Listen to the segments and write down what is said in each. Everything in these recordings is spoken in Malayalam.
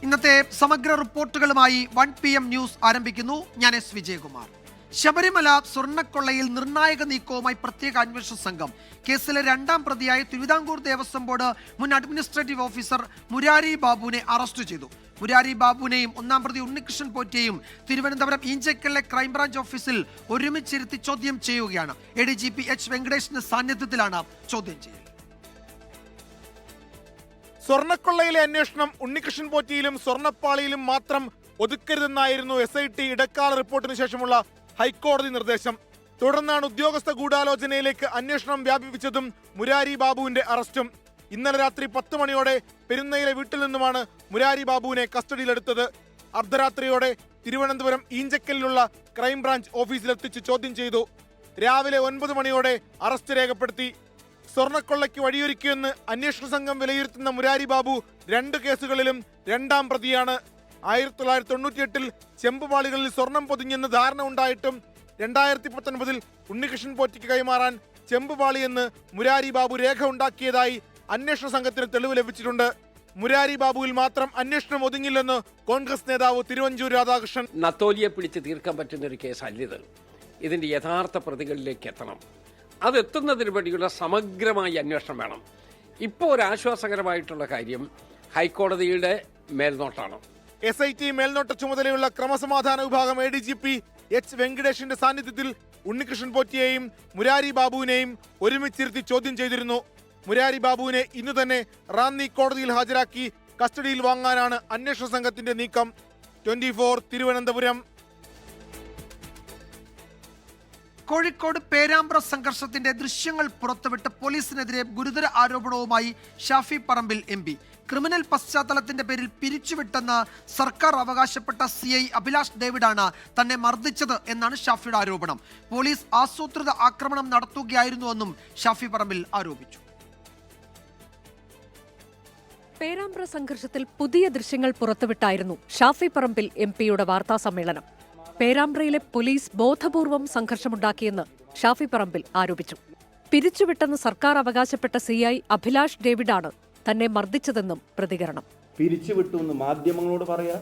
ഇന്നത്തെ സമഗ്ര റിപ്പോർട്ടുകളുമായി 1 PM ന്യൂസ് ആരംഭിക്കുന്നു. ഞാൻ S. വിജയകുമാർ. ശബരിമല സ്വർണ്ണക്കൊള്ളയിൽ നിർണായക നീക്കവുമായി പ്രത്യേക അന്വേഷണ സംഘം. കേസിലെ 2ാം പ്രതിയായ തിരുവിതാംകൂർ ദേവസ്വം ബോർഡ് മുൻ അഡ്മിനിസ്ട്രേറ്റീവ് ഓഫീസർ മുരാരി ബാബുവിനെ അറസ്റ്റ് ചെയ്തു. മുരാരി ബാബുവിനെയും 1ാം പ്രതി ഉണ്ണികൃഷ്ണൻ പോറ്റിയെയും തിരുവനന്തപുരം ഈഞ്ചക്കലിലെ ക്രൈംബ്രാഞ്ച് ഓഫീസിൽ ഒരുമിച്ചിരുത്തി ചോദ്യം ചെയ്യുകയാണ്. ADGP H. വെങ്കടേഷിന്റെ സാന്നിധ്യത്തിലാണ് ചോദ്യം ചെയ്യൽ. സ്വർണ്ണക്കൊള്ളയിലെ അന്വേഷണം ഉണ്ണികൃഷ്ണൻ പോറ്റിയിലും സ്വർണ്ണപ്പാളിയിലും മാത്രം ഒതുക്കരുതെന്നായിരുന്നു SIT ഇടക്കാല റിപ്പോർട്ടിന് ശേഷമുള്ള ഹൈക്കോടതി നിർദ്ദേശം. തുടർന്നാണ് ഉദ്യോഗസ്ഥ ഗൂഢാലോചനയിലേക്ക് അന്വേഷണം വ്യാപിപ്പിച്ചതും മുരാരി ബാബുവിന്റെ അറസ്റ്റും. ഇന്നലെ രാത്രി 10 മണിയോടെ പെരുന്നയിലെ വീട്ടിൽ നിന്നുമാണ് മുരാരി ബാബുവിനെ കസ്റ്റഡിയിലെടുത്തത്. അർദ്ധരാത്രിയോടെ തിരുവനന്തപുരം ഈഞ്ചക്കലിലുള്ള ക്രൈംബ്രാഞ്ച് ഓഫീസിലെത്തിച്ച് ചോദ്യം ചെയ്തു. രാവിലെ 9 മണിയോടെ അറസ്റ്റ് രേഖപ്പെടുത്തി. സ്വർണ്ണക്കൊള്ളയ്ക്ക് വഴിയൊരുക്കിയെന്ന് അന്വേഷണ സംഘം വിലയിരുത്തുന്ന മുരാരി ബാബു 2 കേസുകളിലും 2ാം പ്രതിയാണ്. 1998-ൽ ചെമ്പുപാളികളിൽ സ്വർണം പൊതിഞ്ഞെന്ന് ധാരണ ഉണ്ടായിട്ടും 2019-ൽ ഉണ്ണികൃഷ്ണൻ പോറ്റിക്ക് കൈമാറാൻ ചെമ്പുപാളിയെന്ന് മുരാരി ബാബു രേഖ ഉണ്ടാക്കിയതായി അന്വേഷണ സംഘത്തിന് തെളിവ് ലഭിച്ചിട്ടുണ്ട്. മുരാരി ബാബുവിൽ മാത്രം അന്വേഷണം ഒതുങ്ങില്ലെന്ന് കോൺഗ്രസ് നേതാവ് തിരുവഞ്ചൂർ രാധാകൃഷ്ണൻ. നത്തോലിയെ പിടിച്ച് തീർക്കാൻ പറ്റുന്ന ഒരു കേസല്ലിത്. ഇതിന്റെ യഥാർത്ഥ പ്രതികളിലേക്ക് എത്തണം. അതെത്തുന്നതിന് വേണ്ടിയുള്ള സമഗ്രമായ അന്വേഷണം വേണം. ഇപ്പോൾ ഒരു ആശ്വാസകരമായിട്ടുള്ള കാര്യം ഹൈക്കോടതിയുടെ മേൽനോട്ടാണ്. SIT മേൽനോട്ട ചുമതലയുള്ള ക്രമസമാധാന വിഭാഗം ADGP H. വെങ്കടേഷിന്റെ സാന്നിധ്യത്തിൽ ഉണ്ണികൃഷ്ണൻ പോറ്റിയെയും മുരാരി ബാബുവിനെയും ഒരുമിച്ചിരുത്തി ചോദ്യം ചെയ്തിരുന്നു. മുരാരി ബാബുവിനെ ഇന്നു തന്നെ റാന്നി കോടതിയിൽ ഹാജരാക്കി കസ്റ്റഡിയിൽ വാങ്ങാനാണ് അന്വേഷണ സംഘത്തിന്റെ നീക്കം. 24 തിരുവനന്തപുരം. കോഴിക്കോട് പേരാമ്പ്ര സംഘർഷത്തിന്റെ ദൃശ്യങ്ങൾ പുറത്തുവിട്ട് പോലീസിനെതിരെ ഗുരുതര ആരോപണവുമായി ഷാഫി പറമ്പിൽ MP. ക്രിമിനൽ പശ്ചാത്തലത്തിന്റെ പേരിൽ പിരിച്ചുവിട്ടെന്ന് സർക്കാർ അവകാശപ്പെട്ട CI അഭിലാഷ് ഡേവിഡാണ് തന്നെ മർദ്ദിച്ചത് എന്നാണ് ഷാഫിയുടെ ആരോപണം. പോലീസ് ആസൂത്രിത ആക്രമണം നടത്തുകയായിരുന്നുവെന്നും ഷാഫി പറമ്പിൽ ആരോപിച്ചു. പേരാമ്പ്ര സംഘർഷത്തിൽ പുതിയ ദൃശ്യങ്ങൾ പുറത്തുവിട്ടായിരുന്നു ഷാഫി പറമ്പിൽ MPയുടെ വാർത്താ സമ്മേളനം. പേരാമ്പ്രയിലെ പോലീസ് ബോധപൂർവം സംഘർഷമുണ്ടാക്കിയെന്ന് ഷാഫി പറമ്പിൽ ആരോപിച്ചു. പിരിച്ചുവിട്ടെന്ന് സർക്കാർ അവകാശപ്പെട്ട CI അഭിലാഷ് ഡേവിഡാണ് തന്നെ മർദ്ദിച്ചതെന്നും പ്രതികരണം. പിരിച്ചുവിട്ടു എന്ന് മാധ്യമങ്ങളോട് പറയാ,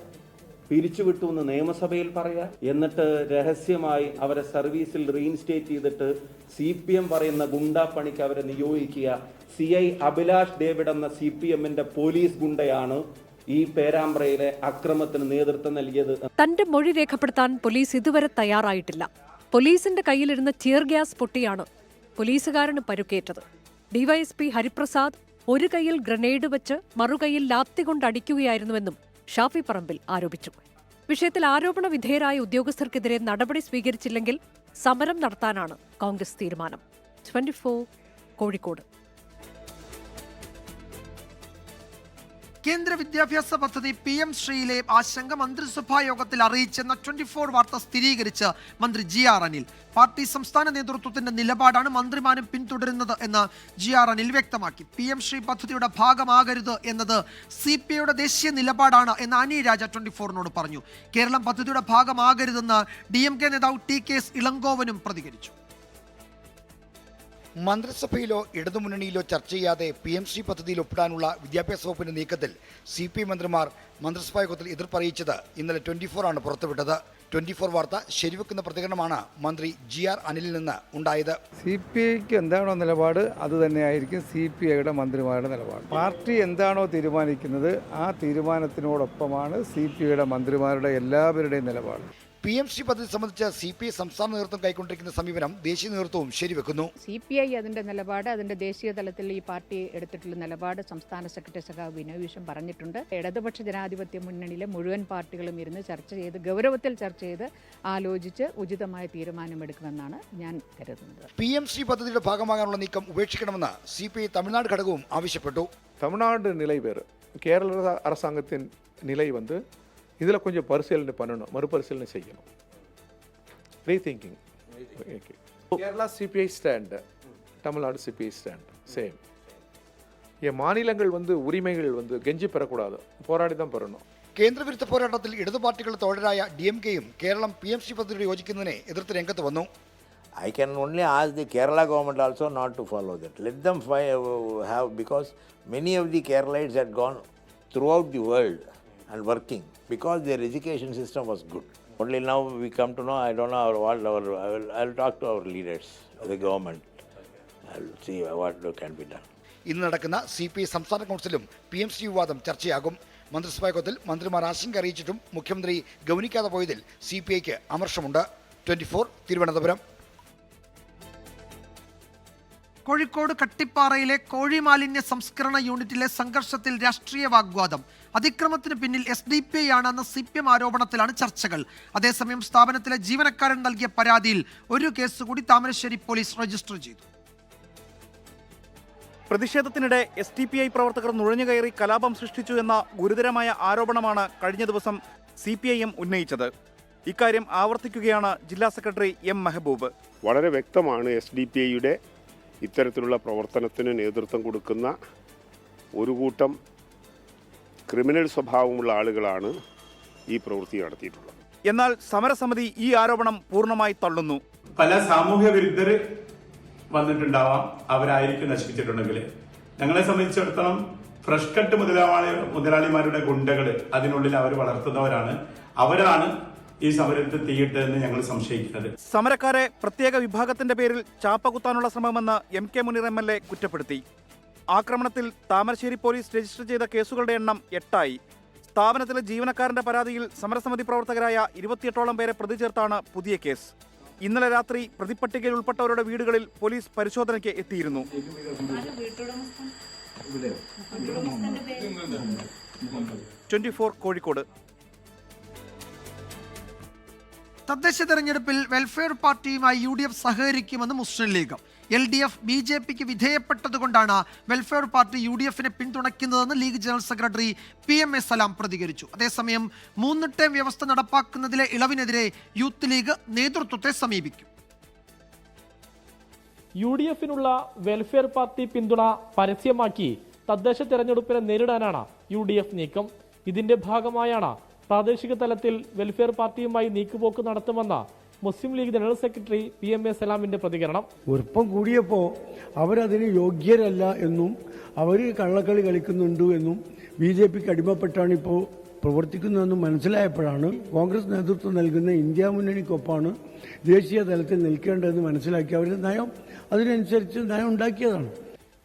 പിരിച്ചുവിട്ടു എന്ന് നിയമസഭയിൽ പറയാ, എന്നിട്ട് രഹസ്യമായി അവരെ സർവീസിൽ റീഇൻസ്റ്റേറ്റ് ചെയ്തിട്ട് CPM പറയുന്ന ഗുണ്ടാപ്പണിക്ക് അവരെ നിയോഗിക്കുക. CI അഭിലാഷ് ഡേവിഡ് എന്ന CPMന്റെ പോലീസ് ഗുണ്ടയാണ് ഈ പേരാമ്പ്രയിലെ അക്രമത്തിന് നേതൃത്വം നൽകിയത്. തന്റെ മൊഴി രേഖപ്പെടുത്താൻ പോലീസ് ഇതുവരെ തയ്യാറായിട്ടില്ല. പോലീസിന്റെ കയ്യിലിരുന്ന ടിയർ ഗ്യാസ് പൊട്ടിയാണ് പോലീസുകാരന് പരുക്കേറ്റത്. DYSP ഹരിപ്രസാദ് ഒരു കൈയിൽ ഗ്രനേഡ് വെച്ച് മറുകൈയിൽ ലാത്തി കൊണ്ട് അടിക്കുകയായിരുന്നുവെന്നും ഷാഫി പറമ്പിൽ ആരോപിച്ചു. വിഷയത്തിൽ ആരോപണ വിധേയരായ ഉദ്യോഗസ്ഥർക്കെതിരെ നടപടി സ്വീകരിച്ചില്ലെങ്കിൽ സമരം നടത്താനാണ് കോൺഗ്രസ് തീരുമാനം. 24 കോഴിക്കോട്. കേന്ദ്ര വിദ്യാഭ്യാസ പദ്ധതി PM ശ്രീയിലെ ആശങ്ക മന്ത്രിസഭാ യോഗത്തിൽ അറിയിച്ചെന്ന 24 വാർത്ത സ്ഥിരീകരിച്ച് മന്ത്രി GR അനിൽ. പാർട്ടി സംസ്ഥാന നേതൃത്വത്തിന്റെ നിലപാടാണ് മന്ത്രിമാരും പിന്തുടരുന്നത് എന്ന് GR അനിൽ വ്യക്തമാക്കി. PM ശ്രീ പദ്ധതിയുടെ ഭാഗമാകരുത് എന്നത് CPIയുടെ ദേശീയ നിലപാടാണ് എന്ന് അനി രാജ 24നോട് പറഞ്ഞു. കേരളം പദ്ധതിയുടെ ഭാഗമാകരുതെന്ന് DMK നേതാവ് TKS ഇളങ്കോവനും പ്രതികരിച്ചു. മന്ത്രിസഭയിലോ ഇടതുമുന്നണിയിലോ ചർച്ച ചെയ്യാതെ PM-ശ്രീ പദ്ധതിയിൽ ഒപ്പിടാനുള്ള വിദ്യാഭ്യാസ വകുപ്പിന്റെ നീക്കത്തിൽ CPI മന്ത്രിമാർ മന്ത്രിസഭാ യോഗത്തിൽ എതിർപ്പറിയിച്ചത് ഇന്നലെ 24 ആണ് പുറത്തുവിട്ടത്. 24 വാർത്ത ശരിവെക്കുന്ന പ്രതികരണമാണ് മന്ത്രി GR അനിലിൽ നിന്ന് ഉണ്ടായത്. CPIക്ക് എന്താണോ നിലപാട് അത് തന്നെയായിരിക്കും CPIയുടെ മന്ത്രിമാരുടെ നിലപാട്. പാർട്ടി എന്താണോ തീരുമാനിക്കുന്നത് ആ തീരുമാനത്തിനോടൊപ്പമാണ് CPIയുടെ മന്ത്രിമാരുടെ എല്ലാവരുടെയും നിലപാട്. PM-ശ്രീ പദ്ധതി സംബന്ധിച്ച് CPI സംസ്ഥാന നേതൃത്വം കൈക്കൊണ്ടിരിക്കുന്ന സമീപനം ദേശീയ നേതൃത്വവും ശരിവെക്കുന്നു. CPI അതിന്റെ നിലപാട്, അതിന്റെ ദേശീയ തലത്തിൽ ഈ പാർട്ടി എടുത്തിട്ടുള്ള നിലപാട് സംസ്ഥാന സെക്രട്ടറി സഖാവ് ബിനോയ് വിശ്വം പറഞ്ഞിട്ടുണ്ട്. ഇടതുപക്ഷ ജനാധിപത്യ മുന്നണിയിലെ മുഴുവൻ പാർട്ടികളും ഇരുന്ന് ചർച്ച ചെയ്ത് ഗൗരവത്തിൽ ചർച്ച ചെയ്ത് ആലോചിച്ച് ഉചിതമായ തീരുമാനമെടുക്കുമെന്നാണ് ഞാൻ കരുതുന്നത്. PM-ശ്രീ പദ്ധതിയുടെ ഭാഗമാകാനുള്ള നീക്കം ഉപേക്ഷിക്കണമെന്ന് CPI തമിഴ്നാട് ഘടകവും ആവശ്യപ്പെട്ടു. தமிழ்நாடு நிலை வேறு, கேரள அரசாங்கத்தின் நிலை இதில் கொஞ்சம் பரிசீலனை பண்ணணும், மறுபரிசீலனை செய்யணும். Rethinking. Kerala CPI stand, Tamil Nadu CPI stand same. என் மாநிலங்கள் உரிமைகள் கெஞ்சி பெறக்கூடாது, போராடி தான் பெறணும். കേന്ദ്രവിരുദ്ധ പോരാട്ടത്തിൽ ഇടതു പാർട്ടികളുടെ തോഴരായ DMKയും കേരളം PM-ശ്രീ പദ്ധതിയുടെ യോജിക്കുന്നതിനെ എതിർത്ത് രംഗത്ത് വന്നു. I can only ask the Kerala government also not to follow that. Let them have, because many of the Keralites had gone throughout the world and working because their education system was good. Only now we come to know, I don't know I'll talk to our leaders, the government. I'll see what can be done. ഇന്ന് നടക്കുന്ന CPI സംസ്ഥാന കൗൺസിലും PMC വിവാദം ചർച്ചയാകും. മന്ത്രിസഭാ യോഗത്തിൽ മന്ത്രിമാർ ആശങ്ക അറിയിച്ചിട്ടും മുഖ്യമന്ത്രി ഗൗനിക്കാതെ പോയതിൽ CPIക്ക് അമർഷമുണ്ട്. 24 തിരുവനന്തപുരം. കോഴിക്കോട് കട്ടിപ്പാറയിലെ കോഴി മാലിന്യ സംസ്കരണ യൂണിറ്റിലെ സംഘർഷത്തിൽ രാഷ്ട്രീയ വാഗ്വാദം. അതിക്രമത്തിന് പിന്നിൽ SDPI ആണെന്ന CPM ആരോപണത്തിലാണ് ചർച്ചകൾ. അതേസമയം സ്ഥാപനത്തിലെ ജീവനക്കാരൻ നൽകിയ പരാതിയിൽ ഒരു കേസ് കൂടി താമരശ്ശേരി പോലീസ് രജിസ്റ്റർ ചെയ്തു. പ്രതിഷേധത്തിനിടെ SDPI പ്രവർത്തകർ നുഴഞ്ഞുകയറി കലാപം സൃഷ്ടിച്ചു എന്ന ഗുരുതരമായ ആരോപണമാണ് കഴിഞ്ഞ ദിവസം CPIM ഉന്നയിച്ചത്. ഇക്കാര്യം ആവർത്തിക്കുകയാണ് ജില്ലാ സെക്രട്ടറി M. മെഹബൂബ്. വളരെ വ്യക്തമാണ് SDPIയുടെ ഇത്തരത്തിലുള്ള പ്രവർത്തനത്തിന് നേതൃത്വം കൊടുക്കുന്ന ഒരു കൂട്ടം ക്രിമിനൽ സ്വഭാവമുള്ള ആളുകളാണ് ഈ പ്രവൃത്തി നടത്തിയിട്ടുള്ളത്. എന്നാൽ സമരസമിതി ഈ ആരോപണം പൂർണ്ണമായി തള്ളുന്നു. പല സാമൂഹ്യ വിരുദ്ധർ വന്നിട്ടുണ്ടാവാം, അവരായിരിക്കും നശിപ്പിച്ചിട്ടുണ്ടെങ്കിൽ. ഞങ്ങളെ സംബന്ധിച്ചിടത്തോളം ഫ്രഷ് കട്ട് മുതലാളിമാരുടെ ഗുണ്ടകൾ അതിനുള്ളിൽ അവർ വളർത്തുന്നവരാണ്. അവരാണ് ഈ സമരത്തിൽ തീയിട്ടതെന്ന് ഞങ്ങൾ സംശയിക്കുന്നത്. സമരക്കാരെ പ്രത്യേക വിഭാഗത്തിന്റെ പേരിൽ ചാപ്പകുത്താനുള്ള ശ്രമമെന്ന് MK മുനീർ MLA കുറ്റപ്പെടുത്തി. ആക്രമണത്തിൽ താമരശ്ശേരി പോലീസ് രജിസ്റ്റർ ചെയ്ത കേസുകളുടെ എണ്ണം 8ആയി. സ്ഥാപനത്തിലെ ജീവനക്കാരന്റെ പരാതിയിൽ സമരസമിതി പ്രവർത്തകരായ 28ഓളം പേരെ പ്രതി ചേർത്താണ് പുതിയ കേസ്. ഇന്നലെ രാത്രി പ്രതിപ്പട്ടികയിൽ ഉൾപ്പെട്ടവരുടെ വീടുകളിൽ പോലീസ് പരിശോധനയ്ക്ക് എത്തിയിരുന്നു. 24 കോഴിക്കോട്. തദ്ദേശ തെരഞ്ഞെടുപ്പിൽ വെൽഫെയർ പാർട്ടിയുമായി UDF സഹകരിക്കുമെന്ന് മുസ്ലിം ലീഗ്. LDF BJPക്ക് വിധേയപ്പെട്ടതുകൊണ്ടാണ് വെൽഫെയർ പാർട്ടി UDFനെ പിന്തുണയ്ക്കുന്നതെന്ന് League general secretary PM.A. Salam പ്രതികരിച്ചു. അതേസമയം 3 ടേം വ്യവസ്ഥ നടപ്പാക്കുന്നതിലെ ഇളവിനെതിരെ യൂത്ത് ലീഗ് നേതൃത്വത്തെ സമീപിക്കും. UDFനുള്ള വെൽഫെയർ പാർട്ടി പിന്തുണ പരസ്യമാക്കി തദ്ദേശ തെരഞ്ഞെടുപ്പിനെ നേരിടാനാണ് UDF നീക്കം. ഇതിന്റെ ഭാഗമായാണ് പ്രാദേശിക തലത്തിൽ വെൽഫെയർ പാർട്ടിയുമായി നീക്കുപോക്ക് നടത്തുമെന്ന മുസ്ലിം ലീഗ് ജനറൽ സെക്രട്ടറി PM.A. സലാമിന്റെ പ്രതികരണം. ഉറപ്പം കൂടിയപ്പോൾ അവരതിന് യോഗ്യരല്ല എന്നും അവർ കള്ളക്കളി കളിക്കുന്നുണ്ട് എന്നും BJPക്ക് അടിമപ്പെട്ടാണ് ഇപ്പോൾ പ്രവർത്തിക്കുന്നതെന്നും മനസ്സിലായപ്പോഴാണ് കോൺഗ്രസ് നേതൃത്വം നൽകുന്ന ഇന്ത്യ മുന്നണിക്കൊപ്പമാണ് ദേശീയ തലത്തിൽ നിൽക്കേണ്ടതെന്ന് മനസ്സിലാക്കി അവർ അതിനനുസരിച്ച് നയം ഉണ്ടാക്കിയതാണ്.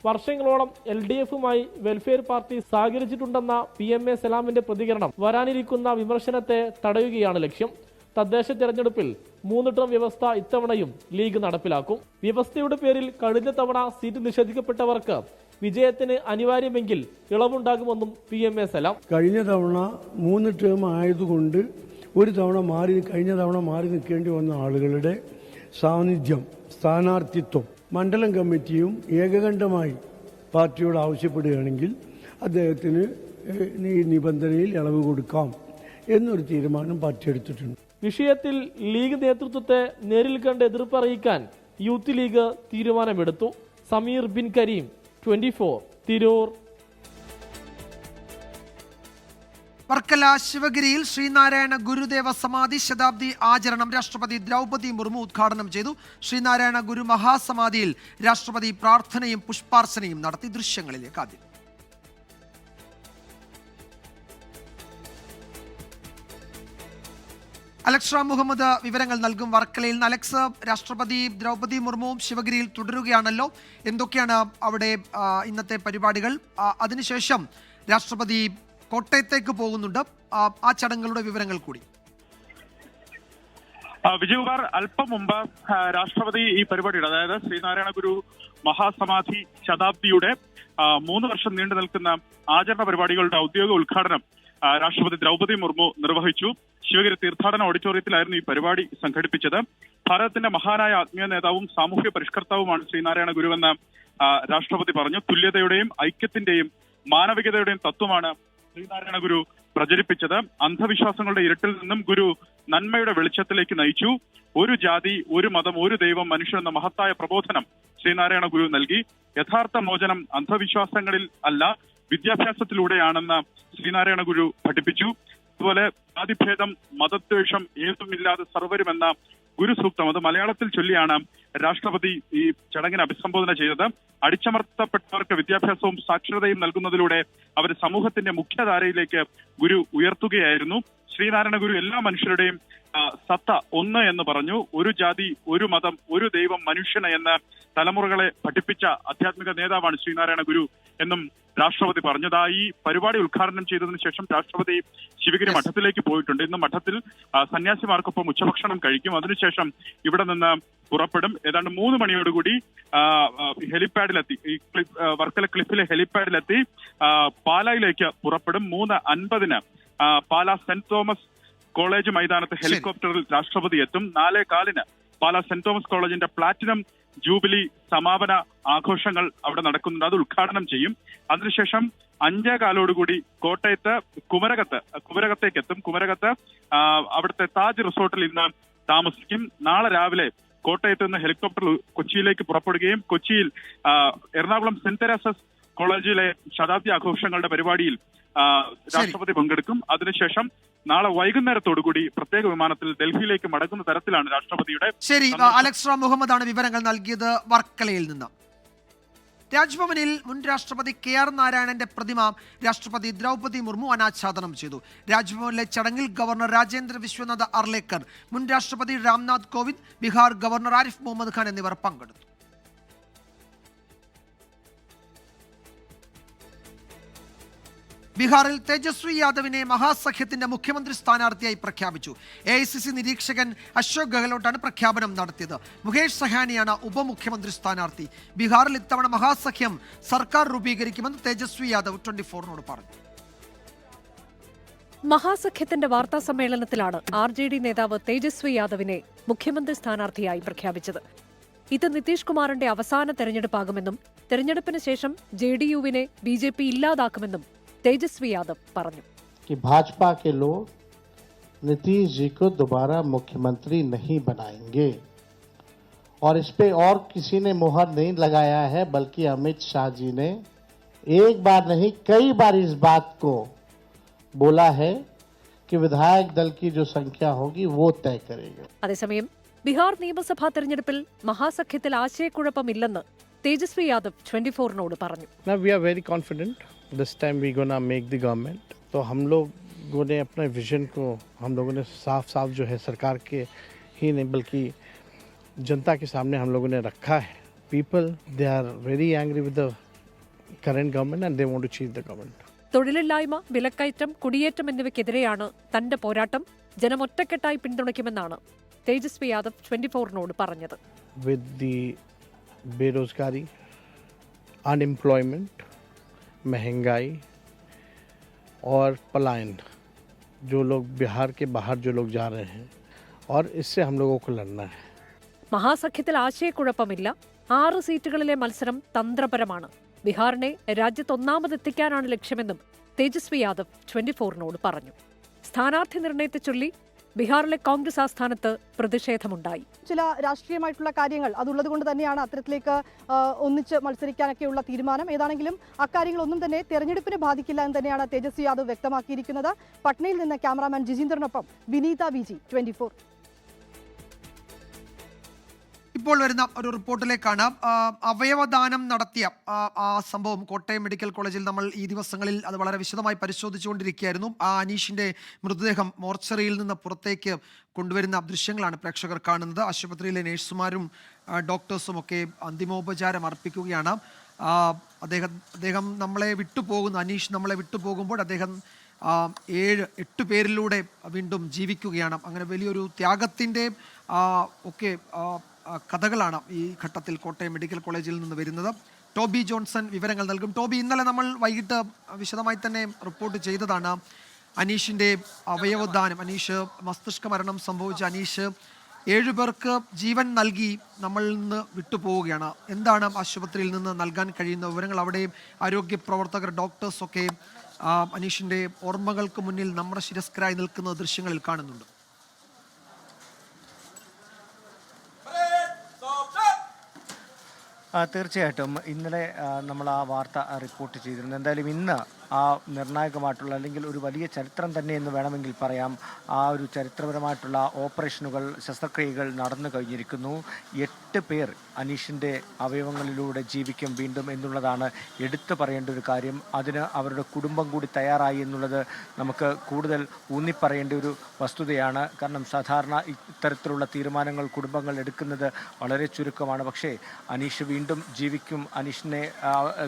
വർഷങ്ങളോളം LDFുമായി വെൽഫെയർ പാർട്ടി സഹകരിച്ചിട്ടുണ്ടെന്ന PM.A. സലാമിന്റെ പ്രതികരണം വരാനിരിക്കുന്ന വിമർശനത്തെ തടയുകയാണ് ലക്ഷ്യം. തദ്ദേശ തെരഞ്ഞെടുപ്പിൽ 3 ടേം വ്യവസ്ഥ ഇത്തവണയും ലീഗ് നടപ്പിലാക്കും. വ്യവസ്ഥയുടെ പേരിൽ കഴിഞ്ഞ തവണ സീറ്റ് നിഷേധിക്കപ്പെട്ടവർക്ക് വിജയത്തിന് അനിവാര്യമെങ്കിൽ ഇളവുണ്ടാകുമെന്നും PM.A. സലാം. കഴിഞ്ഞ തവണ 3 ടേം ആയതുകൊണ്ട് കഴിഞ്ഞ തവണ മാറി നിൽക്കേണ്ടി വന്ന ആളുകളുടെ സാന്നിധ്യം, സ്ഥാനാർത്ഥിത്വം മണ്ഡലം കമ്മിറ്റിയും ഏകകണ്ഠമായി പാർട്ടിയോട് ആവശ്യപ്പെടുകയാണെങ്കിൽ അദ്ദേഹത്തിന് ഈ നിബന്ധനയിൽ ഇളവ് കൊടുക്കാം എന്നൊരു തീരുമാനം പാർട്ടി എടുത്തിട്ടുണ്ട്. വിഷയത്തിൽ ലീഗ് നേതൃത്വത്തെ നേരിൽ കണ്ട് എതിർപ്പറിയിക്കാൻ യൂത്ത് ലീഗ് തീരുമാനമെടുത്തു. സമീർ ബിൻ കരീം, 24 തിരൂർ. വർക്കല ശിവഗിരിയിൽ ശ്രീനാരായണ ഗുരുദേവ സമാധി ശതാബ്ദി ആചരണം രാഷ്ട്രപതി ദ്രൗപദി മുർമു ഉദ്ഘാടനം ചെയ്തു. ശ്രീനാരായണ ഗുരു മഹാസമാധിയിൽ രാഷ്ട്രപതി പ്രാർത്ഥനയും പുഷ്പാർച്ചനയും നടത്തി. ദൃശ്യങ്ങളിലേക്ക് ആദ്യം. അലക്സ് റാം മുഹമ്മദ് വിവരങ്ങൾ നൽകും. വർക്കലയിൽ നിന്ന് അലക്സ്, രാഷ്ട്രപതി ദ്രൗപദി മുർമുവും ശിവഗിരിയിൽ തുടരുകയാണല്ലോ. എന്തൊക്കെയാണ് അവിടെ ഇന്നത്തെ പരിപാടികൾ? അതിനുശേഷം രാഷ്ട്രപതി കോട്ടയത്തേക്ക് പോകുന്നുണ്ട്. ആ ചടങ്ങുകളുടെ വിവരങ്ങൾ കൂടി. വിജയകുമാർ, അല്പം മുമ്പ് രാഷ്ട്രപതി ഈ പരിപാടിയുടെ, അതായത് ശ്രീനാരായണ ഗുരു മഹാസമാധി ശതാബ്ദിയുടെ 3 വർഷം നീണ്ടു നിൽക്കുന്ന ആചരണ പരിപാടികളുടെ ഔദ്യോഗിക ഉദ്ഘാടനം രാഷ്ട്രപതി ദ്രൗപദി മുർമു നിർവഹിച്ചു. ശിവഗിരി തീർത്ഥാടന ഓഡിറ്റോറിയത്തിലായിരുന്നു ഈ പരിപാടി സംഘടിപ്പിച്ചത്. ഭാരതത്തിന്റെ മഹാനായ ആത്മീയ നേതാവും സാമൂഹ്യ പരിഷ്കർത്താവുമാണ് ശ്രീനാരായണ ഗുരുവെന്ന് രാഷ്ട്രപതി പറഞ്ഞു. തുല്യതയുടെയും ഐക്യത്തിന്റെയും മാനവികതയുടെയും തത്വമാണ് ശ്രീനാരായണ ഗുരു പ്രചരിപ്പിച്ചത്. അന്ധവിശ്വാസങ്ങളുടെ ഇരുട്ടിൽ നിന്നും ഗുരു നന്മയുടെ വെളിച്ചത്തിലേക്ക് നയിച്ചു. ഒരു ജാതി, ഒരു മതം, ഒരു ദൈവം, മനുഷ്യൻ എന്ന മഹത്തായ പ്രബോധനം ശ്രീനാരായണ ഗുരു നൽകി. യഥാർത്ഥ മോചനം അന്ധവിശ്വാസങ്ങളിൽ അല്ല, വിദ്യാഭ്യാസത്തിലൂടെയാണെന്ന് ശ്രീനാരായണ ഗുരു പഠിപ്പിച്ചു. അതുപോലെ ജാതിഭേദം, മതദ്വേഷം ഏതുമില്ലാതെ സർവരുമെന്ന ഗുരു സൂക്തം, അത് മലയാളത്തിൽ ചൊല്ലിയാണ് രാഷ്ട്രപതി ഈ ചടങ്ങിനെ അഭിസംബോധന ചെയ്തത്. അടിച്ചമർത്തപ്പെട്ടവർക്ക് വിദ്യാഭ്യാസവും സാക്ഷരതയും നൽകുന്നതിലൂടെ അവർ സമൂഹത്തിന്റെ മുഖ്യധാരയിലേക്ക് ഗുരു ഉയർത്തുകയായിരുന്നു. ശ്രീനാരായണ ഗുരു എല്ലാ മനുഷ്യരുടെയും സത്ത ഒന്ന് എന്ന് പറഞ്ഞു. ഒരു ജാതി, ഒരു മതം, ഒരു ദൈവം, മനുഷ്യന് എന്ന് തലമുറകളെ പഠിപ്പിച്ച ആധ്യാത്മിക നേതാവാണ് ശ്രീനാരായണ ഗുരു എന്നും രാഷ്ട്രപതി പറഞ്ഞു. ഈ പരിപാടി ഉദ്ഘാടനം ചെയ്തതിനു ശേഷം രാഷ്ട്രപതി ശിവഗിരി മഠത്തിലേക്ക് പോയിട്ടുണ്ട്. ഇന്ന് മഠത്തിൽ സന്യാസിമാർക്കൊപ്പം ഉച്ചഭക്ഷണം കഴിക്കും. അതിനുശേഷം ഇവിടെ നിന്ന് പുറപ്പെടും. ഏതാണ്ട് 3 മണിയോടുകൂടി ഹെലിപ്പാഡിലെത്തി, ഈ വർക്കല ക്ലിഫിലെ ഹെലിപ്പാഡിലെത്തി പാലായിലേക്ക് പുറപ്പെടും. 3:50 പാലാ സെന്റ് തോമസ് കോളേജ് മൈതാനത്ത് ഹെലികോപ്റ്ററിൽ രാഷ്ട്രപതി എത്തും. 4:15 പാലാ സെന്റ് തോമസ് കോളേജിന്റെ പ്ലാറ്റിനം ജൂബിലി സമാപന ആഘോഷങ്ങൾ അവിടെ നടക്കുന്നുണ്ട്. അത് ഉദ്ഘാടനം ചെയ്യും. അതിനുശേഷം 5:15 കോട്ടയത്ത് കുമരകത്തേക്ക് എത്തും. കുമരകത്ത് അവിടുത്തെ താജ് റിസോർട്ടിൽ ഇന്ന് താമസിക്കും. നാളെ രാവിലെ കോട്ടയത്ത് നിന്ന് ഹെലികോപ്റ്ററിൽ കൊച്ചിയിലേക്ക് പുറപ്പെടുകയും കൊച്ചിയിൽ എറണാകുളം സെന്റ് തെരേസസ് കോളേജിലെ ശതാബ്ദി ആഘോഷങ്ങളുടെ പരിപാടിയിൽ രാഷ്ട്രപതി പങ്കെടുക്കും. അതിനുശേഷം നാളെ വൈകുന്നേരത്തോടുകൂടി പ്രത്യേക വിമാനത്തിൽ ഡൽഹിയിലേക്ക് മടങ്ങുന്ന തരത്തിലാണ് രാഷ്ട്രപതിയുടെ. ശരി, അലക്സ് റാം മുഹമ്മദാണ് വിവരങ്ങൾ നൽകിയത് വർക്കലയിൽ നിന്ന്. രാജ്ഭവനിൽ മുൻ രാഷ്ട്രപതി KR നാരായണന്റെ പ്രതിമ രാഷ്ട്രപതി ദ്രൗപദി മുർമു അനാച്ഛാദനം ചെയ്തു. രാജ്ഭവനിലെ ചടങ്ങിൽ ഗവർണർ രാജേന്ദ്ര വിശ്വനാഥ് അർലേക്കർ, മുൻ രാഷ്ട്രപതി രാംനാഥ് കോവിന്ദ്, ബീഹാർ ഗവർണർ ആരിഫ് മുഹമ്മദ് ഖാൻ എന്നിവർ പങ്കെടുത്തു. ബീഹാറിൽ തേജസ്വി യാദവിനെ മഹാസഖ്യത്തിന്റെ മുഖ്യമന്ത്രി സ്ഥാനാർത്ഥിയായി പ്രഖ്യാപിച്ചു. AICC നിരീക്ഷകൻ അശോക് ഗെഹ്ലോട്ടാണ് പ്രഖ്യാപനം നടത്തിയത്. മുകേഷ് സഹാനിയാണ് ഉപമുഖ്യമന്ത്രി സ്ഥാനാർത്ഥി. ബീഹാറിൽ ഇത്തവണ മഹാസഖ്യം സർക്കാർ രൂപീകരിക്കുമെന്ന് തേജസ്വി യാദവ് 24നോട് പറഞ്ഞു. മഹാസഖ്യത്തിന്റെ വാർത്താ സമ്മേളനത്തിലാണ് RJD നേതാവ് തേജസ്വി യാദവിനെ മുഖ്യമന്ത്രി സ്ഥാനാർത്ഥിയായി പ്രഖ്യാപിച്ചത്. ഇത് നിതീഷ് കുമാറിന്റെ അവസാന തെരഞ്ഞെടുപ്പാകുമെന്നും തെരഞ്ഞെടുപ്പിന് ശേഷം JDU-വിനെ BJP ഇല്ലാതാക്കുമെന്നും तेजस्वी यादव പറഞ്ഞു. कि भाजपा के लोग नीतीश जी को दोबारा मुख्यमंत्री नहीं बनाएंगे और इस पे और किसी ने मुहर नहीं लगाया है, बल्कि अमित शाह जी ने एक बार नहीं कई बार इस बात को बोला है कि विधायक दल की जो संख्या होगी वो तय करेगा. അതേസമയം ബീഹാർ നിയമസഭാ തെരഞ്ഞെടുപ്പിൽ മഹാസഖ്യത്തിൽ ആശയക്കുഴപ്പമില്ലെന്ന് തേജസ്വി യാദവ് 24നോട് പറഞ്ഞു. Now we are very confident. This time we gonna make the government. तो हम लोगों ने अपने विजन को हम लोगों ने साफ जो है सरकार के ही नहीं बल्कि जनता के सामने हम लोगों ने रखा है. People they are very angry with the current government and they want to change the government. തൊഴിലില്ലായ്മ, വിലക്കയറ്റം, കുടിയേറ്റം എന്നിവയ്ക്കെതിരെയാണ് തന്റെ പോരാട്ടം. ജനമൊറ്റക്കെട്ടായി പിന്തുണയ്ക്കുമെന്നാണ് തേജസ്വി യാദവ് 24നോട് പറഞ്ഞത്. With the बेरोजगारी, अनएम्प्लॉयमेंट, महंगाई और पलायन, जो लोग बिहार के बाहर जो लोग जा रहे हैं, और इससे हम लोगों को लड़ना है. മഹാസഖ്യത്തിൽ ആശയക്കുഴപ്പമില്ല. 6 സീറ്റുകളിലെ മത്സരം തന്ത്രപരമാണ്. ബീഹാറിനെ രാജ്യത്ത് ഒന്നാമതെത്തിക്കാനാണ് ലക്ഷ്യമെന്നും തേജസ്വി യാദവ് 24നോട് പറഞ്ഞു. സ്ഥാനാർത്ഥി നിർണയത്തെ ചൊല്ലി ബീഹാറിലെ കോൺഗ്രസ് ആസ്ഥാനത്ത് പ്രതിഷേധമുണ്ടായി. ചില രാഷ്ട്രീയമായിട്ടുള്ള കാര്യങ്ങൾ അതുള്ളത് കൊണ്ട് തന്നെയാണ് അത്തരത്തിലേക്ക് ഒന്നിച്ച് മത്സരിക്കാനൊക്കെയുള്ള തീരുമാനം. ഏതാണെങ്കിലും അക്കാര്യങ്ങളൊന്നും തന്നെ തെരഞ്ഞെടുപ്പിനെ ബാധിക്കില്ല എന്ന് തന്നെയാണ് തേജസ്വി യാദവ് വ്യക്തമാക്കിയിരിക്കുന്നത്. പട്നയിൽ നിന്ന് ക്യാമറാമാൻ ജിജീന്ദ്രനൊപ്പം വിനീത VG 24. ഇപ്പോൾ വരുന്ന ഒരു റിപ്പോർട്ടിലേക്കാണ്. അവയവദാനം നടത്തിയ ആ സംഭവം കോട്ടയം മെഡിക്കൽ കോളേജിൽ നമ്മൾ ഈ ദിവസങ്ങളിൽ അത് വളരെ വിശദമായി പരിശോധിച്ചുകൊണ്ടിരിക്കുകയായിരുന്നു. ആ അനീഷിന്റെ മൃതദേഹം മോർച്ചറിയിൽ നിന്ന് പുറത്തേക്ക് കൊണ്ടുവരുന്ന ദൃശ്യങ്ങളാണ് പ്രേക്ഷകർ കാണുന്നത്. ആശുപത്രിയിലെ നേഴ്സുമാരും ഡോക്ടേഴ്സും ഒക്കെ അന്തിമോപചാരം അർപ്പിക്കുകയാണ്. അദ്ദേഹം നമ്മളെ വിട്ടുപോകുന്നു. അനീഷ് നമ്മളെ വിട്ടുപോകുമ്പോൾ അദ്ദേഹം 7-8 പേരിലൂടെ വീണ്ടും ജീവിക്കുകയാണ്. അങ്ങനെ വലിയൊരു ത്യാഗത്തിൻ്റെ ഒക്കെ കഥകളാണ് ഈ ഘട്ടത്തിൽ കോട്ടയം മെഡിക്കൽ കോളേജിൽ നിന്ന് വരുന്നത്. ടോബി ജോൺസൺ വിവരങ്ങൾ നൽകും. ടോബി, ഇന്നലെ നമ്മൾ വൈകിട്ട് വിശദമായി തന്നെ റിപ്പോർട്ട് ചെയ്തതാണ് അനീഷിൻ്റെ അവയവദാനം. അനീഷ് മസ്തിഷ്ക മരണം സംഭവിച്ച അനീഷ് 7 പേർക്ക് ജീവൻ നൽകി നമ്മളിൽ നിന്ന് വിട്ടുപോവുകയാണ്. എന്താണ് ആശുപത്രിയിൽ നിന്ന് നൽകാൻ കഴിയുന്ന വിവരങ്ങൾ? അവിടെ ആരോഗ്യ പ്രവർത്തകർ, ഡോക്ടേഴ്സൊക്കെ അനീഷിൻ്റെ ഓർമ്മകൾക്ക് മുന്നിൽ നമ്മുടെ ശിരസ്കരായി നിൽക്കുന്ന ദൃശ്യങ്ങളിൽ കാണുന്നുണ്ട്. തീർച്ചയായിട്ടും ഇന്നലെ നമ്മൾ ആ വാർത്ത റിപ്പോർട്ട് ചെയ്തിരുന്നു. എന്തായാലും ഇന്ന് നിർണായകമായിട്ടുള്ള അല്ലെങ്കിൽ ഒരു വലിയ ചരിത്രം തന്നെ എന്ന് വേണമെങ്കിൽ പറയാം. ആ ഒരു ചരിത്രപരമായിട്ടുള്ള ഓപ്പറേഷനുകൾ, ശസ്ത്രക്രിയകൾ നടന്നു കഴിഞ്ഞിരിക്കുന്നു. 8 പേർ അനീഷിൻ്റെ അവയവങ്ങളിലൂടെ ജീവിക്കും വീണ്ടും എന്നുള്ളതാണ് എടുത്തു പറയേണ്ട ഒരു കാര്യം. അതിന് അവരുടെ കുടുംബം കൂടി തയ്യാറായി എന്നുള്ളത് നമുക്ക് കൂടുതൽ ഊന്നിപ്പറയേണ്ട ഒരു വസ്തുതയാണ്. കാരണം സാധാരണ ഇത്തരത്തിലുള്ള തീരുമാനങ്ങൾ കുടുംബങ്ങൾ എടുക്കുന്നത് വളരെ ചുരുക്കമാണ്. പക്ഷേ അനീഷ് വീണ്ടും ജീവിക്കും, അനീഷിനെ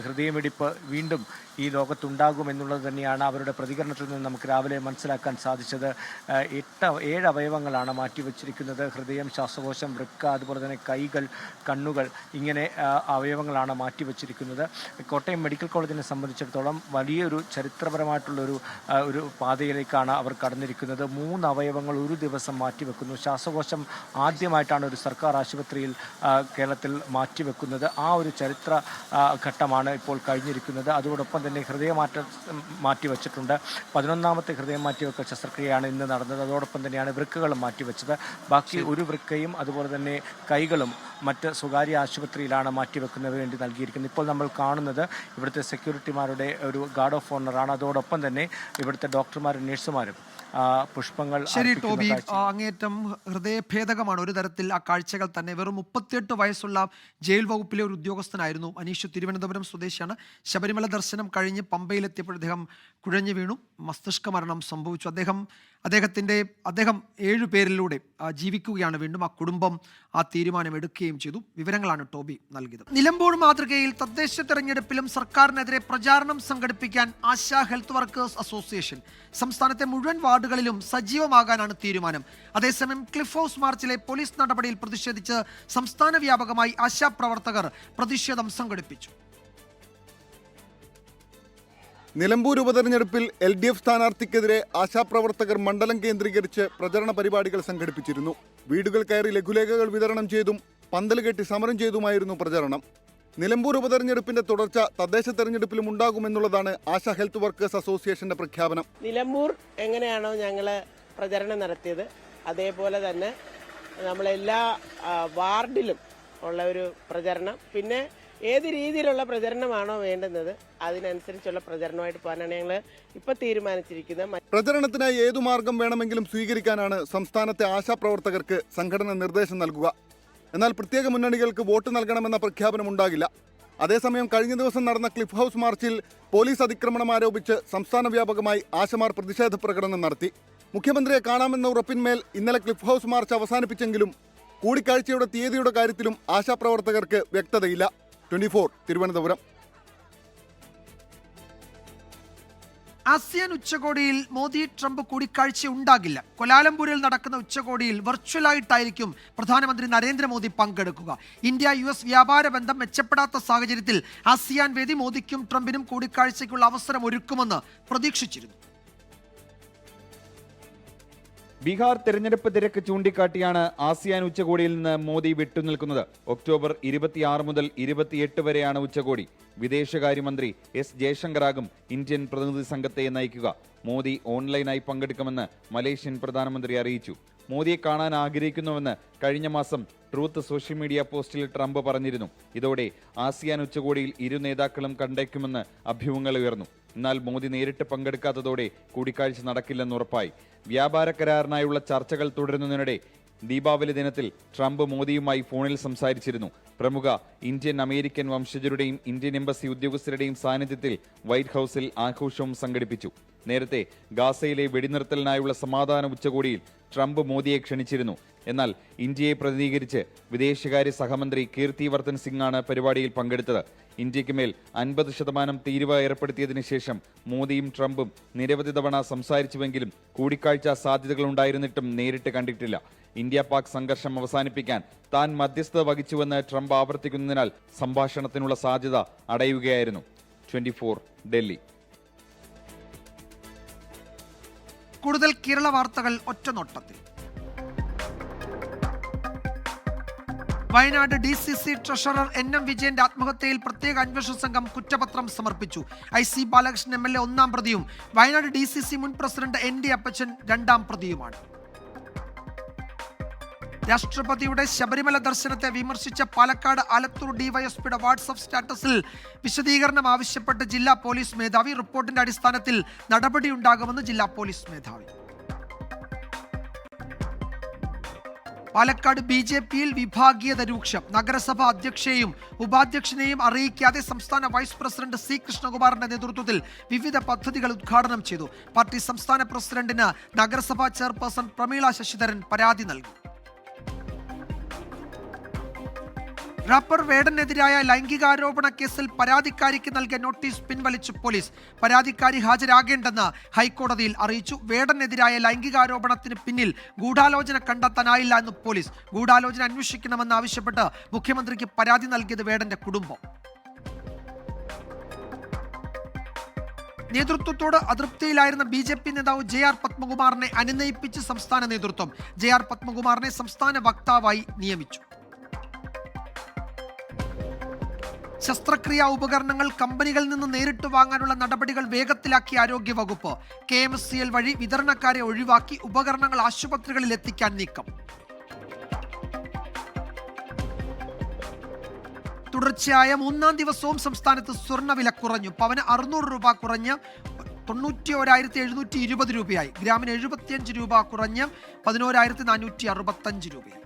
ഹൃദയമിടിപ്പ് വീണ്ടും ഈ ലോകത്തുണ്ടാകുമെന്നുള്ളത് തന്നെയാണ് അവരുടെ പ്രതികരണത്തിൽ നിന്ന് നമുക്ക് രാവിലെ മനസ്സിലാക്കാൻ സാധിച്ചത്. 7 അവയവങ്ങളാണ് മാറ്റിവെച്ചിരിക്കുന്നത്. ഹൃദയം, ശ്വാസകോശം, വൃക്ക, അതുപോലെ തന്നെ കൈകൾ, കണ്ണുകൾ, ഇങ്ങനെ അവയവങ്ങളാണ് മാറ്റിവെച്ചിരിക്കുന്നത്. കോട്ടയം മെഡിക്കൽ കോളേജിനെ സംബന്ധിച്ചിടത്തോളം വലിയൊരു ചരിത്രപരമായിട്ടുള്ളൊരു പാതയിലേക്കാണ് അവർ കടന്നിരിക്കുന്നത്. 3 അവയവങ്ങൾ ഒരു ദിവസം മാറ്റിവെക്കുന്നു. ശ്വാസകോശം ആദ്യമായിട്ടാണ് ഒരു സർക്കാർ ആശുപത്രിയിൽ കേരളത്തിൽ മാറ്റിവെക്കുന്നത്. ആ ഒരു ചരിത്ര ഘട്ടമാണ് ഇപ്പോൾ കഴിഞ്ഞിരിക്കുന്നത്. അതോടൊപ്പം തന്നെ ഹൃദയമാറ്റം മാറ്റിവെച്ചിട്ടുണ്ട്. 11ാമത്തെ ഹൃദയം മാറ്റിവെക്കൽ ശസ്ത്രക്രിയയാണ് ഇന്ന് നടന്നത്. അതോടൊപ്പം തന്നെയാണ് വൃക്കകളും മാറ്റിവെച്ചത്. ബാക്കി ഒരു വൃക്കയും അതുപോലെ തന്നെ കൈകളും മറ്റ് സ്വകാര്യ ആശുപത്രിയിലാണ് മാറ്റിവെക്കുന്നതിന് വേണ്ടി നൽകിയിരിക്കുന്നത്. ഇപ്പോൾ നമ്മൾ കാണുന്നത് ഇവിടുത്തെ സെക്യൂരിറ്റിമാരുടെ ഒരു ഗാർഡ് ഓഫ് ഓണറാണ്. അതോടൊപ്പം തന്നെ ഇവിടുത്തെ ഡോക്ടർമാരും നഴ്സുമാരും പുഷ്പങ്ങൾ. ശരി ടോബി, അങ്ങേറ്റം ഹൃദയഭേദകമാണ് ഒരു തരത്തിൽ ആ കാഴ്ചകൾ തന്നെ. വെറും 38 വയസ്സുള്ള ജയിൽ വകുപ്പിലെ ഒരു ഉദ്യോഗസ്ഥനായിരുന്നു അനീഷ്. തിരുവനന്തപുരം സ്വദേശിയാണ്. ശബരിമല ദർശനം കഴിഞ്ഞ് പമ്പയിലെത്തിയപ്പോൾ അദ്ദേഹം കുഴഞ്ഞു വീണു, മസ്തിഷ്ക മരണം സംഭവിച്ചു. അദ്ദേഹം 7 പേരിലൂടെ ജീവിക്കുകയാണ് വീണ്ടും. ആ കുടുംബം ആ തീരുമാനം എടുക്കുകയും ചെയ്തു. വിവരങ്ങളാണ് ടോബി നൽകിയത്. നിലമ്പൂർ മാതൃകയിൽ തദ്ദേശ തെരഞ്ഞെടുപ്പിലും സർക്കാരിനെതിരെ പ്രചാരണം സംഘടിപ്പിക്കാൻ ആശാ ഹെൽത്ത് വർക്കേഴ്സ് അസോസിയേഷൻ സംസ്ഥാനത്തെ മുഴുവൻ വാർഡുകളിലും സജീവമാകാനാണ് തീരുമാനം. അതേസമയം ക്ലിഫ് ഹൗസ് മാർച്ചിലെ പോലീസ് നടപടിയിൽ പ്രതിഷേധിച്ച് സംസ്ഥാന വ്യാപകമായി ആശാപ്രവർത്തകർ പ്രതിഷേധം സംഘടിപ്പിച്ചു. നിലമ്പൂർ ഉപതെരഞ്ഞെടുപ്പിൽ LDF സ്ഥാനാർത്ഥിക്കെതിരെ ആശാപ്രവർത്തകർ മണ്ഡലം കേന്ദ്രീകരിച്ച് പ്രചരണ പരിപാടികൾ സംഘടിപ്പിച്ചിരുന്നു. വീടുകൾ കയറി ലഘുലേഖകൾ വിതരണം ചെയ്തും പന്തൽ കെട്ടി സമരം ചെയ്തുമായിരുന്നു പ്രചരണം. നിലമ്പൂർ ഉപതെരഞ്ഞെടുപ്പിന്റെ തുടർച്ച തദ്ദേശ തെരഞ്ഞെടുപ്പിലും ഉണ്ടാകുമെന്നുള്ളതാണ് ആശാ ഹെൽത്ത് വർക്കേഴ്സ് അസോസിയേഷന്റെ പ്രഖ്യാപനം. നിലമ്പൂർ എങ്ങനെയാണോ ഞങ്ങൾ പ്രചരണം നടത്തിയത് അതേപോലെ തന്നെ നമ്മളെല്ലാ വാർഡിലും ഉള്ള ഒരു പ്രചരണം, പിന്നെ ഏത് രീതിയിലുള്ള പ്രചരണമാണോ വേണ്ടുന്നത് അതിനനുസരിച്ചുള്ള പ്രചരണമായിട്ട് പോകാനാണ് ഞങ്ങൾ ഇപ്പോൾ തീരുമാനിച്ചിരിക്കുന്നത്. പ്രചരണത്തിനായി ഏതു മാർഗം വേണമെങ്കിലും സ്വീകരിക്കാനാണ് സംസ്ഥാനത്തെ ആശാപ്രവർത്തകർക്ക് സംഘടന നിർദ്ദേശം നൽകുക. എന്നാൽ പ്രത്യേക മുന്നണികൾക്ക് വോട്ട് നൽകണമെന്ന പ്രഖ്യാപനം ഉണ്ടാകില്ല. അതേസമയം കഴിഞ്ഞ ദിവസം നടന്ന ക്ലിഫ് ഹൗസ് മാർച്ചിൽ പോലീസ് അതിക്രമണം ആരോപിച്ച് സംസ്ഥാന വ്യാപകമായി ആശമാർ പ്രതിഷേധ പ്രകടനം നടത്തി. മുഖ്യമന്ത്രിയെ കാണാമെന്ന ഉറപ്പിന്മേൽ ഇന്നലെ ക്ലിഫ് ഹൗസ് മാർച്ച് അവസാനിപ്പിച്ചെങ്കിലും കൂടിക്കാഴ്ചയുടെ തീയതിയുടെ കാര്യത്തിലും ആശാപ്രവർത്തകർക്ക് വ്യക്തതയില്ല. 24 തിരുവനന്തപുരം. ആസിയാൻ ഉച്ചകോടിയിൽ മോദി ട്രംപ് കൂടിക്കാഴ്ച ഉണ്ടാകില്ല. കൊലാലംപൂരിൽ നടക്കുന്ന ഉച്ചകോടിയിൽ വെർച്വലായിട്ടായിരിക്കും പ്രധാനമന്ത്രി നരേന്ദ്രമോദി പങ്കെടുക്കുക. ഇന്ത്യ-US വ്യാപാര ബന്ധം മെച്ചപ്പെടാത്ത സാഹചര്യത്തിൽ ആസിയാൻ വേദി മോദിക്കും ട്രംപിനും കൂടിക്കാഴ്ചയ്ക്കുള്ള അവസരം ഒരുക്കുമെന്ന് പ്രതീക്ഷിച്ചിരുന്നു. ബീഹാർ തെരഞ്ഞെടുപ്പ് തിരക്ക് ചൂണ്ടിക്കാട്ടിയാണ് ആസിയാൻ ഉച്ചകോടിയിൽ നിന്ന് മോദി വിട്ടുനിൽക്കുന്നത്. ഒക്ടോബർ 26 മുതൽ 28 വരെയാണ് ഉച്ചകോടി. വിദേശകാര്യമന്ത്രി S ജയശങ്കറാകും ഇന്ത്യൻ പ്രതിനിധി സംഘത്തെ നയിക്കുക. മോദി ഓൺലൈനായി പങ്കെടുക്കുമെന്ന് മലേഷ്യൻ പ്രധാനമന്ത്രി അറിയിച്ചു. മോദിയെ കാണാൻ ആഗ്രഹിക്കുന്നുവെന്ന് കഴിഞ്ഞ മാസം ട്രൂത്ത് സോഷ്യൽ മീഡിയ പോസ്റ്റിൽ ട്രംപ് പറഞ്ഞിരുന്നു. ഇതോടെ ആസിയാൻ ഉച്ചകോടിയിൽ ഇരു നേതാക്കളും കണ്ടേക്കുമെന്ന് അഭ്യൂഹങ്ങൾ ഉയർന്നു. എന്നാൽ മോദി നേരിട്ട് പങ്കെടുക്കാത്തതോടെ കൂടിക്കാഴ്ച നടക്കില്ലെന്ന് ഉറപ്പായി. വ്യാപാര കരാറിനായുള്ള ചർച്ചകൾ തുടരുന്നതിനിടെ ദീപാവലി ദിനത്തിൽ ട്രംപ് മോദിയുമായി ഫോണിൽ സംസാരിച്ചിരുന്നു. പ്രമുഖ ഇന്ത്യൻ അമേരിക്കൻ വംശജരുടെയും ഇന്ത്യൻ എംബസി ഉദ്യോഗസ്ഥരുടെയും സാന്നിധ്യത്തിൽ വൈറ്റ് ഹൌസിൽ ആഘോഷവും സംഘടിപ്പിച്ചു. നേരത്തെ ഗാസയിലെ വെടിനിർത്തലിനായുള്ള സമാധാന ഉച്ചകോടിയിൽ ട്രംപ് മോദിയെ ക്ഷണിച്ചിരുന്നു. എന്നാൽ ഇന്ത്യയെ പ്രതിനിധീകരിച്ച് വിദേശകാര്യ സഹമന്ത്രി കീർത്തി വർദ്ധൻ സിംഗാണ് പരിപാടിയിൽ പങ്കെടുത്തത്. ഇന്ത്യക്ക് മേൽ 50% തീരുവ ഏർപ്പെടുത്തിയതിനു ശേഷം മോദിയും ട്രംപും നിരവധി തവണ സംസാരിച്ചുവെങ്കിലും കൂടിക്കാഴ്ച സാധ്യതകളുണ്ടായിരുന്നിട്ടും നേരിട്ട് കണ്ടിട്ടില്ല. ഇന്ത്യ പാക് സംഘർഷം അവസാനിപ്പിക്കാൻ താൻ മധ്യസ്ഥത വഹിച്ചുവെന്ന് ട്രംപ് ആവർത്തിക്കുന്നതിനാൽ സംഭാഷണത്തിനുള്ള സാധ്യത അടയുകയായിരുന്നു. 24 ഡൽഹി. കൂടുതൽ കേരള വാർത്തകൾ ഒറ്റനോട്ടത്തിൽ. വയനാട് DCC ട്രഷറർ NM വിജയന്റെ ആത്മഹത്യയിൽ പ്രത്യേക അന്വേഷണ സംഘം കുറ്റപത്രം സമർപ്പിച്ചു. IC ബാലകൃഷ്ണൻ MLA 1-ാം പ്രതിയും വയനാട് DCC മുൻ പ്രസിഡന്റ് ND അപ്പച്ചൻ 2-ാം പ്രതിയുമാണ്. രാഷ്ട്രപതിയുടെ ശബരിമല ദർശനത്തെ വിമർശിച്ച പാലക്കാട് ആലത്തൂർ ഡിവൈഎസ്പിയുടെ വാട്സ്ആപ്പ് സ്റ്റാറ്റസിൽ വിശദീകരണം ആവശ്യപ്പെട്ട് ജില്ലാ പോലീസ് മേധാവി. റിപ്പോർട്ടിന്റെ അടിസ്ഥാനത്തിൽ നടപടിയുണ്ടാകുമെന്ന് ജില്ലാ പോലീസ് മേധാവി. പാലക്കാട് BJPയിൽ വിഭാഗീയത രൂക്ഷം. നഗരസഭ അധ്യക്ഷയെയും ഉപാധ്യക്ഷനെയും അറിയിക്കാതെ സംസ്ഥാന വൈസ് പ്രസിഡന്റ് C കൃഷ്ണകുമാറിന്റെ നേതൃത്വത്തിൽ വിവിധ പദ്ധതികൾ ഉദ്ഘാടനം ചെയ്തു. പാർട്ടി സംസ്ഥാന പ്രസിഡന്റിന് നഗരസഭാ ചെയർപേഴ്സൺ പ്രമീള ശശിധരൻ പരാതി നൽകി. റാപ്പർ വേടനെതിരായ ലൈംഗികാരോപണ കേസിൽ പരാതിക്കാരിക്ക് നൽകിയ നോട്ടീസ് പിൻവലിച്ചു പോലീസ്. പരാതിക്കാരി ഹാജരാകേണ്ടെന്ന് ഹൈക്കോടതിയിൽ അറിയിച്ചു. വേടനെതിരായ ലൈംഗികാരോപണത്തിന് പിന്നിൽ ഗൂഢാലോചന കണ്ടെത്താനായില്ല എന്ന് പോലീസ്. ഗൂഢാലോചന അന്വേഷിക്കണമെന്ന് ആവശ്യപ്പെട്ട് മുഖ്യമന്ത്രിക്ക് പരാതി നൽകിയത് വേടന്റെ കുടുംബം. നേതൃത്വത്തോട് അതൃപ്തിയിലായിരുന്ന BJP നേതാവ് JR പത്മകുമാറിനെ അനുനയിപ്പിച്ച് സംസ്ഥാന നേതൃത്വം. JR പത്മകുമാറിനെ സംസ്ഥാന വക്താവായി നിയമിച്ചു. ശസ്ത്രക്രിയാ ഉപകരണങ്ങൾ കമ്പനികളിൽ നിന്ന് നേരിട്ട് വാങ്ങാനുള്ള നടപടികൾ വേഗത്തിലാക്കി ആരോഗ്യവകുപ്പ്. KMSCL വഴി വിതരണക്കാരെ ഒഴിവാക്കി ഉപകരണങ്ങൾ ആശുപത്രികളിൽ എത്തിക്കാൻ നീക്കം. തുടർച്ചയായ 3-ാം ദിവസവും സംസ്ഥാനത്ത് സ്വർണ്ണവില കുറഞ്ഞു. പവന് 600 രൂപ കുറഞ്ഞ് 91,720 രൂപയായി. ഗ്രാമിന് 75 രൂപ കുറഞ്ഞ് 11,465 രൂപയായി.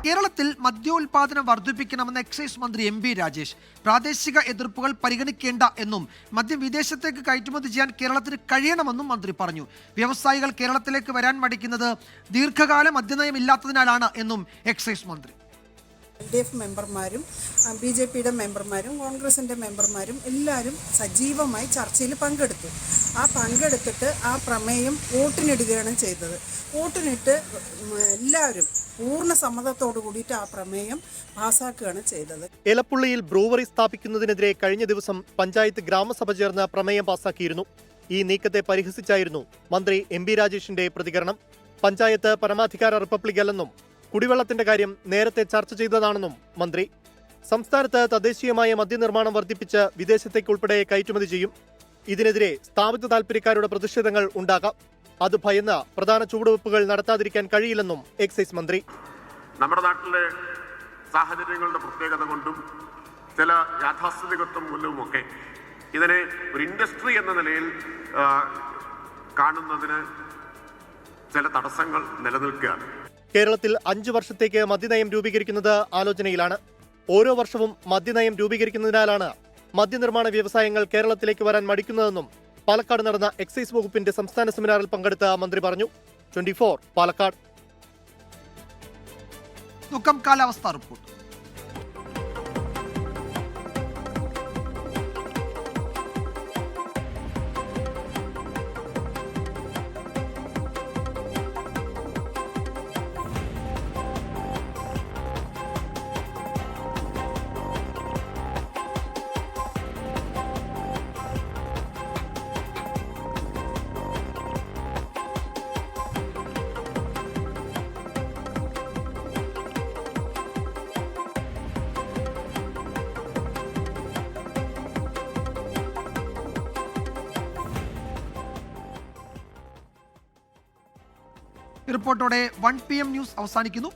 കേരളത്തിൽ മദ്യോൽപാദനം വർദ്ധിപ്പിക്കണമെന്ന് എക്സൈസ് മന്ത്രി MB രാജേഷ്. പ്രാദേശിക എതിർപ്പുകൾ പരിഗണിക്കേണ്ട എന്നും മദ്യം വിദേശത്തേക്ക് കയറ്റുമതി ചെയ്യാൻ കേരളത്തിന് കഴിയണമെന്നും മന്ത്രി പറഞ്ഞു. വ്യവസായികൾ കേരളത്തിലേക്ക് വരാൻ മടിക്കുന്നത് ദീർഘകാല മദ്യനയം ഇല്ലാത്തതിനാലാണ് എന്നും എക്സൈസ് മന്ത്രി. LDF മെമ്പർമാരും BJPയുടെ മെമ്പർമാരും കോൺഗ്രസിൻ്റെ മെമ്പർമാരും എല്ലാവരും സജീവമായി ചർച്ചയിൽ പങ്കെടുത്തു. പങ്കെടുത്തിട്ട് ആ പ്രമേയം വോട്ടിനിടുകയാണ് ചെയ്തത്. വോട്ടിനിട്ട് എല്ലാവരും പൂർണ്ണ സമ്മതത്തോടു കൂടിയിട്ട് ആ പ്രമേയം പാസാക്കുകയാണ് ചെയ്തത്. എലപ്പുള്ളിയിൽ ബ്രൂവറി സ്ഥാപിക്കുന്നതിനെതിരെ കഴിഞ്ഞ ദിവസം പഞ്ചായത്ത് ഗ്രാമസഭ ചേർന്ന് പ്രമേയം പാസാക്കിയിരുന്നു. ഈ നീക്കത്തെ പരിഹസിച്ചായിരുന്നു മന്ത്രി MB രാജേഷിന്റെ പ്രതികരണം. പഞ്ചായത്ത് പരമാധികാര റിപ്പബ്ലിക് അല്ലെന്നും കുടിവെള്ളത്തിന്റെ കാര്യം നേരത്തെ ചർച്ച ചെയ്തതാണെന്നും മന്ത്രി. സംസ്ഥാനത്ത് തദ്ദേശീയമായ മദ്യനിർമ്മാണം വർദ്ധിപ്പിച്ച് വിദേശത്തേക്ക് ഉൾപ്പെടെ കയറ്റുമതി ചെയ്യും. ഇതിനെതിരെ സ്ഥാപിത താൽപര്യക്കാരുടെ പ്രതിഷേധങ്ങൾ ഉണ്ടാകാം. അത് ഭയന്ന് പ്രധാന ചുവടുവെപ്പുകൾ നടത്താതിരിക്കാൻ കഴിയില്ലെന്നും എക്സൈസ് മന്ത്രി. നമ്മുടെ നാട്ടിലെ സാഹചര്യങ്ങളുടെ പ്രത്യേകത കൊണ്ടും ചില യാഥാസ്ഥിതികത്വം മൂലവുമൊക്കെ ഇതിനെ ഒരു ഇൻഡസ്ട്രി എന്ന നിലയിൽ കാണുന്നതിന് ചില തടസ്സങ്ങൾ നിലനിൽക്കുകയാണ്. കേരളത്തിൽ 5 വർഷത്തേക്ക് മദ്യനയം രൂപീകരിക്കുന്നത് ആലോചനയിലാണ്. ഓരോ വർഷവും മദ്യനയം രൂപീകരിക്കുന്നതിനാലാണ് മദ്യനിർമ്മാണ വ്യവസായങ്ങൾ കേരളത്തിലേക്ക് വരാൻ മടിക്കുന്നതെന്നും പാലക്കാട് നടന്ന എക്സൈസ് വകുപ്പിന്റെ സംസ്ഥാന സെമിനാറിൽ പങ്കെടുത്ത മന്ത്രി പറഞ്ഞു. 24 പാലക്കാട്. കാലാവസ്ഥാ റിപ്പോർട്ട്. റിപ്പോർട്ടോടെ 1 PM ന്യൂസ് അവസാനിക്കുന്നു.